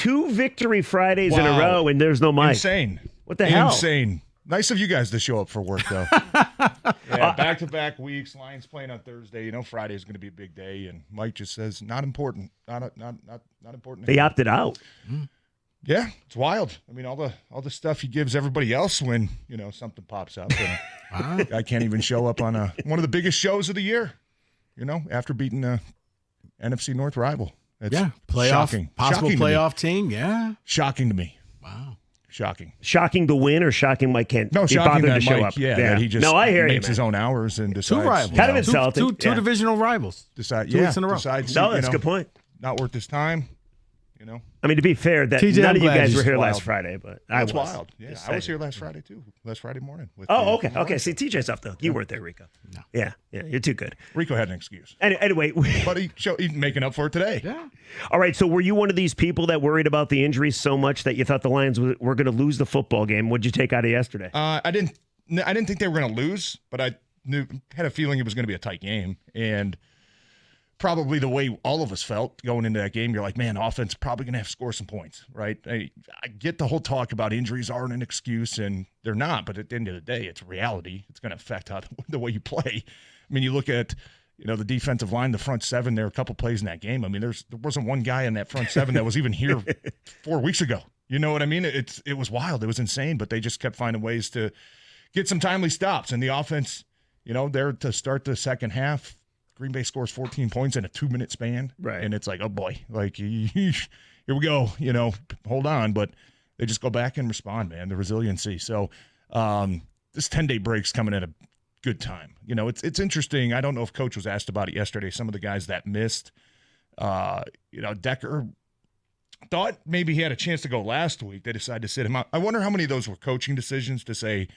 2 victory Fridays in a row, and there's no Mike. Insane. What the hell? Insane. Nice of you guys to show up for work, though. Yeah, back-to-back weeks. Lions playing on Thursday. Friday's going to be a big day, and Mike just says, not important. Not important. They opted out. Yeah, it's wild. I mean, all the stuff he gives everybody else when, something pops up. And I can't even show up on one of the biggest shows of the year, after beating a NFC North rival. It's playoff, shocking. Possible Shocking playoff team, yeah. Shocking to me. Wow. Shocking. Shocking to win or shocking Mike can't shocking that to show Mike, up? that he just I hear makes you, his own hours and decides. 2 rivals. Kind of insulting. Two divisional rivals. 2 weeks in a row. Decides, that's a good point. Not worth his time, I mean, to be fair, that TJ, none of you guys he's were here wild. last Friday, but That's I was. wild. Yeah, I was here last Friday, too. Last Friday morning. Okay. See, TJ's up, though. You weren't there, Rico. No. Yeah, you're too good. Rico had an excuse. Anyway. But he's making up for it today. Yeah. All right, so were you one of these people that worried about the injuries so much that you thought the Lions were going to lose the football game? What did you take out of yesterday? I didn't think they were going to lose, but I had a feeling it was going to be a tight game. And probably the way all of us felt going into that game, you're like, man, offense probably going to have to score some points, right? I get the whole talk about injuries aren't an excuse, and they're not. But at the end of the day, it's reality. It's going to affect the way you play. I mean, you look at the defensive line, the front seven. There were a couple plays in that game. I mean, there wasn't one guy in that front seven that was even here 4 weeks ago. You know what I mean? It was wild. It was insane. But they just kept finding ways to get some timely stops. And the offense, there to start the second half, Green Bay scores 14 points in a 2-minute span. Right. And it's like, oh, boy, like, here we go, hold on. But they just go back and respond, man, the resiliency. So this 10-day break's coming at a good time. It's interesting. I don't know if Coach was asked about it yesterday. Some of the guys that missed, Decker thought maybe he had a chance to go last week. They decided to sit him out. I wonder how many of those were coaching decisions to say,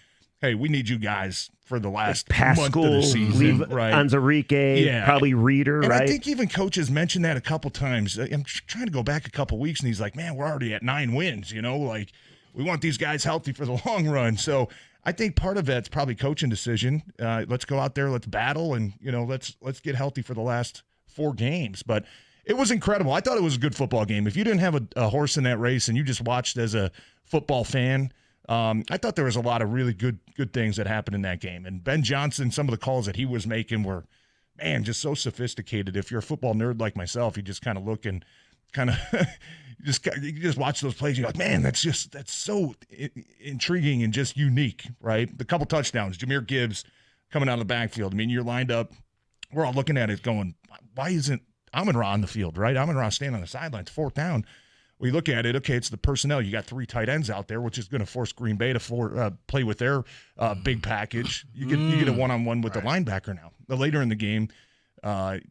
hey, we need you guys for the last month of the season. Right. Anzarike, probably Reader, and right? I think even coaches mentioned that a couple times. I'm trying to go back a couple weeks, and he's like, man, we're already at 9 wins, like we want these guys healthy for the long run. So I think part of that's probably coaching decision. Let's go out there, let's battle, and, let's get healthy for the last 4 games. But it was incredible. I thought it was a good football game. If you didn't have a horse in that race and you just watched as a football fan, I thought there was a lot of really good things that happened in that game. And Ben Johnson, some of the calls that he was making were, man, just so sophisticated. If you're a football nerd like myself, you just kind of look and kind of you just watch those plays. You're like, man, that's so intriguing and just unique, right? The couple touchdowns, Jahmyr Gibbs coming out of the backfield. I mean, you're lined up. We're all looking at it going, why isn't Amon-Ra on the field, right? Amon-Ra standing on the sidelines, 4th down. We look at it, okay, it's the personnel. You got 3 tight ends out there, which is going to force Green Bay to play with their big package. You get a one-on-one with the linebacker now. Later in the game,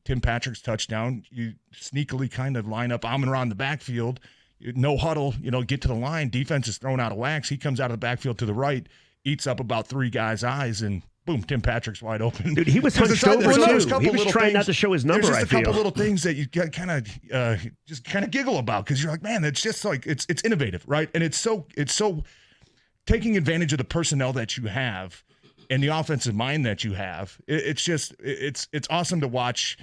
Tim Patrick's touchdown, you sneakily kind of line up Amon-Ra in the backfield, no huddle, get to the line. Defense is thrown out of wax. He comes out of the backfield to the right, eats up about 3 guys' eyes, and boom, Tim Patrick's wide open. Dude, he was hunched over, too. He was trying not to show his number, There's just a couple little things that you kind of giggle about because you're like, man, it's just like it's innovative, right? And it's so taking advantage of the personnel that you have and the offensive mind that you have. It's awesome to watch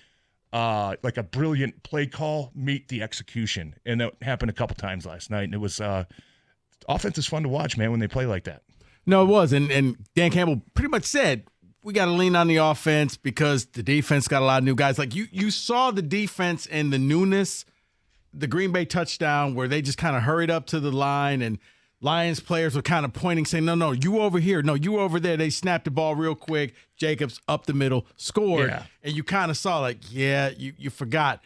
like a brilliant play call meet the execution. And that happened a couple times last night. And it was offense is fun to watch, man, when they play like that. No, it was. And Dan Campbell pretty much said, we got to lean on the offense because the defense got a lot of new guys. Like you saw the defense and the newness, the Green Bay touchdown where they just kind of hurried up to the line and Lions players were kind of pointing, saying, no, you over here. No, you over there. They snapped the ball real quick. Jacobs up the middle, scored. Yeah. And you kind of saw you forgot.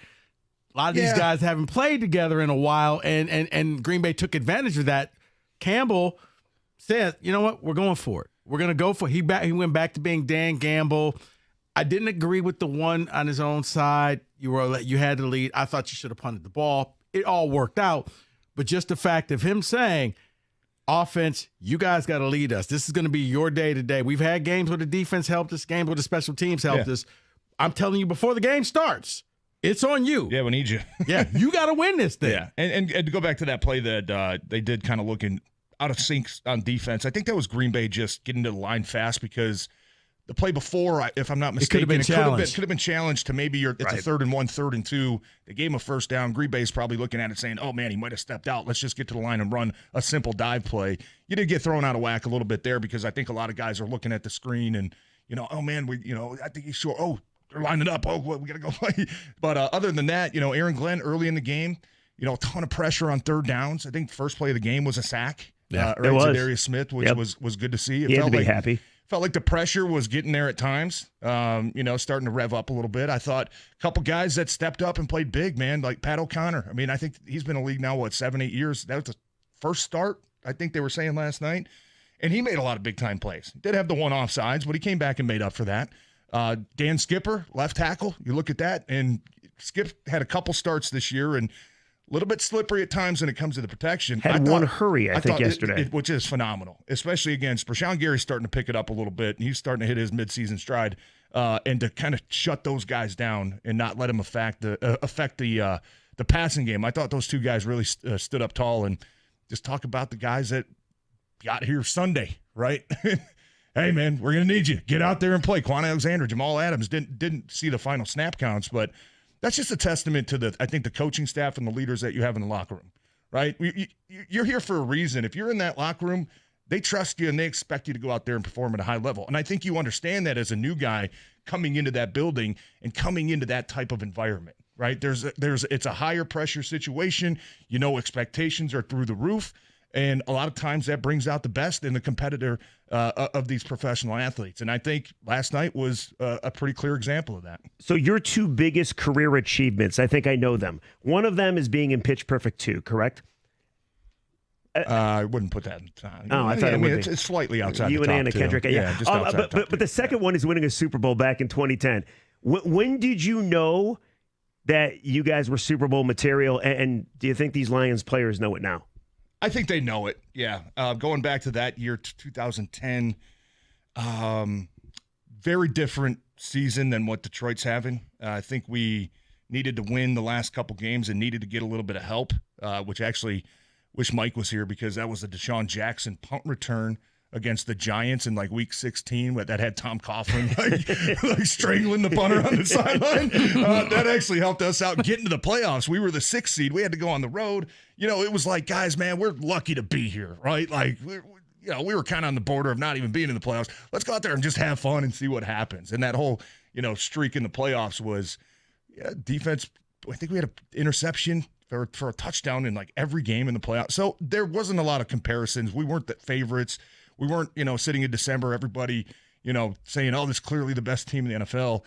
A lot of these guys haven't played together in a while, and Green Bay took advantage of that. Campbell said, you know what, we're going for it. We're going to go for it. He went back to being Dan Gamble. I didn't agree with the one on his own side. You had to lead. I thought you should have punted the ball. It all worked out. But just the fact of him saying, offense, you guys got to lead us. This is going to be your day today. We've had games where the defense helped us, games where the special teams helped us. I'm telling you, before the game starts, it's on you. Yeah, we need you. You got to win this thing. Yeah, and to go back to that play that they did kind of looking out of sync on defense, I think that was Green Bay just getting to the line fast because the play before, if I'm not mistaken, could have been challenged to maybe it's a 3rd and 1, 3rd and 2. They gave him a first down. Green Bay's probably looking at it saying, oh, man, he might have stepped out. Let's just get to the line and run a simple dive play. You did get thrown out of whack a little bit there because I think a lot of guys are looking at the screen and, oh, man, I think he's short. Oh, they're lining up. Oh, we got to go play. But other than that, Aaron Glenn early in the game, a ton of pressure on 3rd downs. I think the first play of the game was a sack. Yeah, it was. Zadarius Smith, which was good to see. He had to be happy. Felt like the pressure was getting there at times, starting to rev up a little bit. I thought a couple guys that stepped up and played big, man, like Pat O'Connor. I mean, I think he's been in the league now, 7-8 years? That was the first start, I think they were saying last night. And he made a lot of big-time plays. Did have the one offsides, but he came back and made up for that. Dan Skipper, left tackle, you look at that, and Skip had a couple starts this year and a little bit slippery at times when it comes to the protection. Had one hurry, I think, yesterday. Which is phenomenal, especially against Rashawn Gary's starting to pick it up a little bit, and he's starting to hit his midseason stride. And to kind of shut those guys down and not let them affect the passing game. I thought those two guys really stood up tall. And just talk about the guys that got here Sunday, right? Hey, man, we're going to need you. Get out there and play. Quan Alexander, Jamal Adams didn't see the final snap counts, but that's just a testament to I think the coaching staff and the leaders that you have in the locker room, right? You're here for a reason. If you're in that locker room, they trust you and they expect you to go out there and perform at a high level. And I think you understand that as a new guy coming into that building and coming into that type of environment, right? It's a higher pressure situation. Expectations are through the roof. And a lot of times that brings out the best in the competitor of these professional athletes. And I think last night was a pretty clear example of that. So your two biggest career achievements, I think I know them. One of them is being in Pitch Perfect 2, correct? I wouldn't put that in the time. Oh, I thought it would be. It's slightly outside you the top and Anna two. Kendrick. Yeah, just outside but the second one is winning a Super Bowl back in 2010. When did you know that you guys were Super Bowl material, and do you think these Lions players know it now? I think they know it, yeah. Going back to that year, 2010, very different season than what Detroit's having. I think we needed to win the last couple games and needed to get a little bit of help, which actually wish Mike was here because that was a Deshaun Jackson punt return against the Giants in week 16 that had Tom Coughlin like strangling the punter on the sideline. That actually helped us out getting to the playoffs. We were the 6th seed. We had to go on the road. It was like, guys, man, we're lucky to be here, right? We were kind of on the border of not even being in the playoffs. Let's go out there and just have fun and see what happens. And that whole, streak in the playoffs was defense. I think we had an interception for a touchdown in every game in the playoffs. So there wasn't a lot of comparisons. We weren't the favorites. We weren't, sitting in December, everybody, saying, oh, this is clearly the best team in the NFL.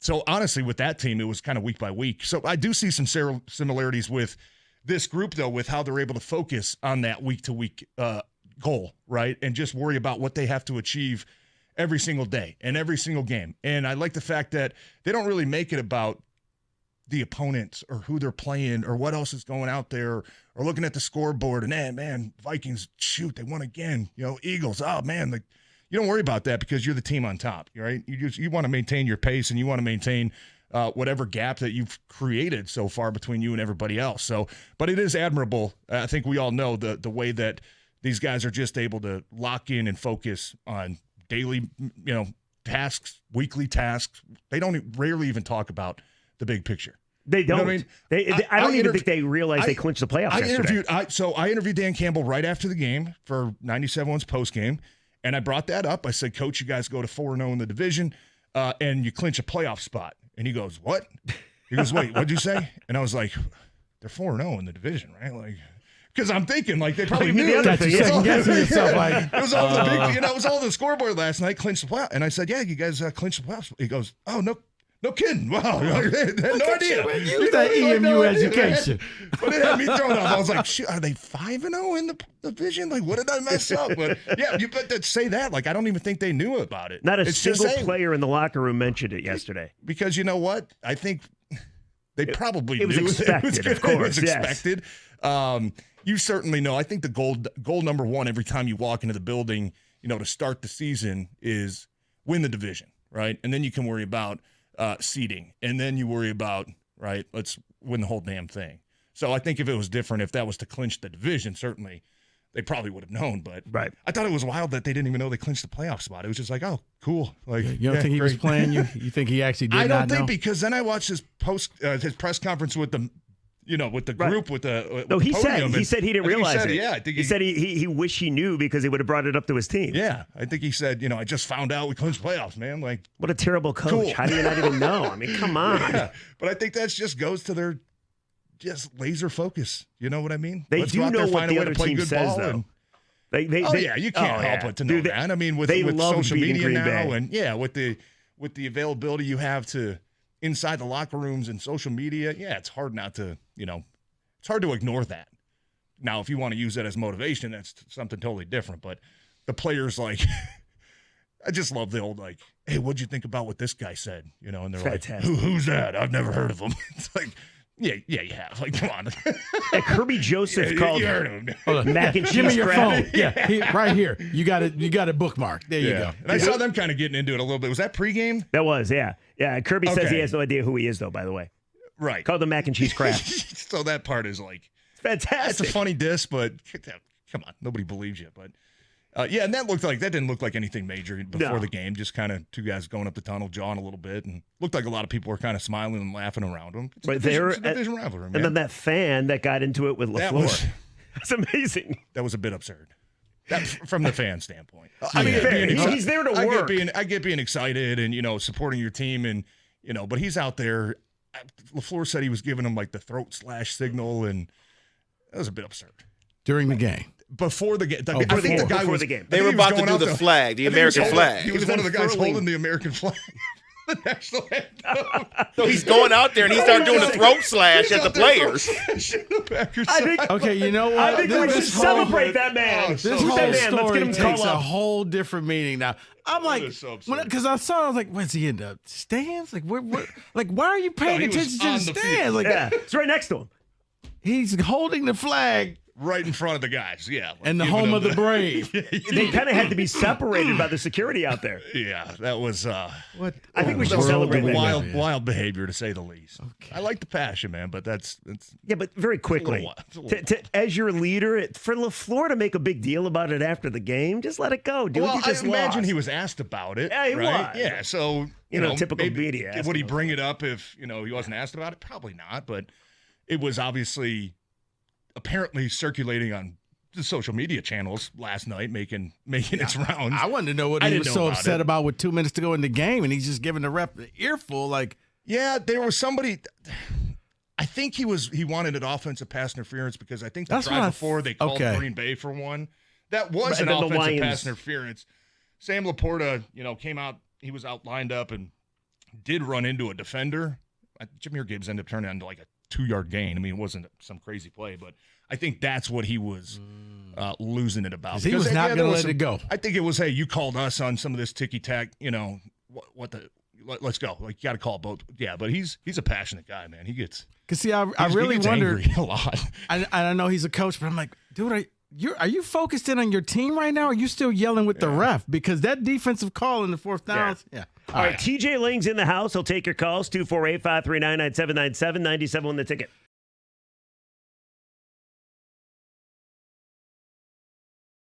So honestly, with that team, it was kind of week by week. So I do see some similarities with this group, though, with how they're able to focus on that week-to-week goal, right? And just worry about what they have to achieve every single day and every single game. And I like the fact that they don't really make it about the opponents or who they're playing or what else is going out there or looking at the scoreboard and, man, Vikings, shoot, they won again. Eagles, oh, man, you don't worry about that because you're the team on top, right? You want to maintain your pace and you want to maintain whatever gap that you've created so far between you and everybody else. So, but it is admirable. I think we all know the way that these guys are just able to lock in and focus on daily, tasks, weekly tasks. They rarely even talk about the big picture. They don't. I don't even think they realize they clinched the playoffs yesterday. I interviewed Dan Campbell right after the game for 97.1's postgame, and I brought that up. I said, Coach, you guys go to 4-0 in the division, and you clinch a playoff spot. And he goes, what? He goes, wait, what'd you say? And I was like, they're 4-0 in the division, right? Because I'm thinking they probably knew the other thing. It was all the big, it was all the scoreboard last night, clinched the playoff. And I said, yeah, you guys clinched the playoffs. He goes, oh, no kidding. Wow. I had no idea. Use that EMU education. But it had me thrown off. I was like, shoot, are they 5-0 in the division? What did I mess up? But yeah, you better say that. I don't even think they knew about it. Not a single player in the locker room mentioned it yesterday. Because you know what? I think they probably knew. It was expected, of course. It was expected. You certainly know. I think the goal number one every time you walk into the building, to start the season is win the division, right? And then you can worry about seeding, and then you worry about, right, let's win the whole damn thing. So I think if it was different, if that was to clinch the division, certainly they probably would have known. But Right. I thought it was wild that they didn't even know they clinched the playoff spot. It was just like, oh, cool. Like, You don't think he was playing you? You think he actually did I not don't think know? because then I watched his press conference with the, with the group with the No, with he the said podium, he said he didn't realize it. Yeah, I think he said he wished he knew because he would have brought it up to his team. Yeah, I think he said, I just found out we clinched playoffs, man. Like, What a terrible coach. Cool. How do you not even know? I mean, come on. yeah. But I think that just goes to their just laser focus. You know what I mean? They Let's do go out know there, what find the a way other to play team good says, ball. though. And, They, you can't help but to know Dude, that. I mean, with love social beating media Green now, Bay. and with the availability you have to inside the locker rooms and social media, it's hard not to, it's hard to ignore that. Now, if you want to use that as motivation, that's something totally different. But the players, like, I just love the old, like, hey, what'd you think about what this guy said? And they're Fantastic. like, who's that? I've never heard of him. It's like, yeah, you have. Like, come on. And Kirby Joseph called you heard of him. Hold on. mac and cheese Give me your crap. phone. Yeah, right here. You got it bookmarked. There you go. And I saw them kind of getting into it a little bit. Was that pregame? That was, yeah. Yeah, Kirby says Okay. he has no idea who he is, though, by the way. Right. Called the mac and cheese crap. So that part is like, It's fantastic. it's a funny diss, but come on, nobody believes you. But and that didn't look like anything major before the game. Just kind of two guys going up the tunnel, jawing a little bit, and looked like a lot of people were kind of smiling and laughing around them. It's a division rivalry, man. And then that fan that got into it with LaFleur. That's amazing. That was a bit absurd. That from the fan standpoint. I mean, fair. He's there to work. I get being excited and supporting your team and but he's out there. LaFleur said he was giving him like the throat slash signal, and that was a bit absurd. During the game. Before the game, I before think the guy before was. the game. They were about to do the flag, the American flag. He was one of the guys holding the American flag. The national anthem. So he's going out there and he started doing the throat slash at the players. I think, Okay, you know what? I think we should This whole- celebrate that man. Oh, This so whole Who's that man? Let's story get him takes call a up. whole different meaning now. I'm like, is so absurd. because I saw it, I was like, was he in the stands? Like, why are you paying he was attention to on the the stands? field. Like, Yeah, it's right next to him. he's holding the flag Right in front of the guys, yeah. and the Giving home them of the brave. They kind of had to be separated by the security out there. Yeah, that was What? I think we should world celebrate do we that. live in? wild behavior to say the least. I like the passion, man, but that's Yeah, but very quickly, It's a little as your leader, for LaFleur to make a big deal about it after the game, just let it go, dude. well. You I just imagine lost. he was asked about it. Yeah, he right? was. Yeah, so typical maybe, media would he asking bring it up if he wasn't asked about it? Probably not. But it was obviously, apparently circulating on the social media channels last night, making its rounds. I wanted to know what I he didn't was know so about upset it. about with 2 minutes to go in the game, and he's just giving the ref the earful. Like, Yeah, there was somebody. I think he wanted an offensive pass interference because I think the That's what drive I before they called okay. Green Bay for one. That was Right, an then the offensive Lions- pass interference. Sam Laporta, came out. He was out lined up and did run into a defender. Jameer Gibbs ended up turning into like a 2-yard gain. I mean, it wasn't some crazy play, but I think that's what he was losing it about. 'Cause he was Because, not there gonna was let it go. I think it was, hey, you called us on some of this ticky tack. Let's go. Like, you got to call both. Yeah, but he's a passionate guy, man. He gets. cause see, I He really gets wonder. angry a lot. I know he's a coach, but I'm like, dude, are you focused in on your team right now? Or are you still yelling with the ref? Because that defensive call in the fourth down. Yeah. All right, TJ Lang's in the house. He'll take your calls, 248-539-9797, 97 on the ticket.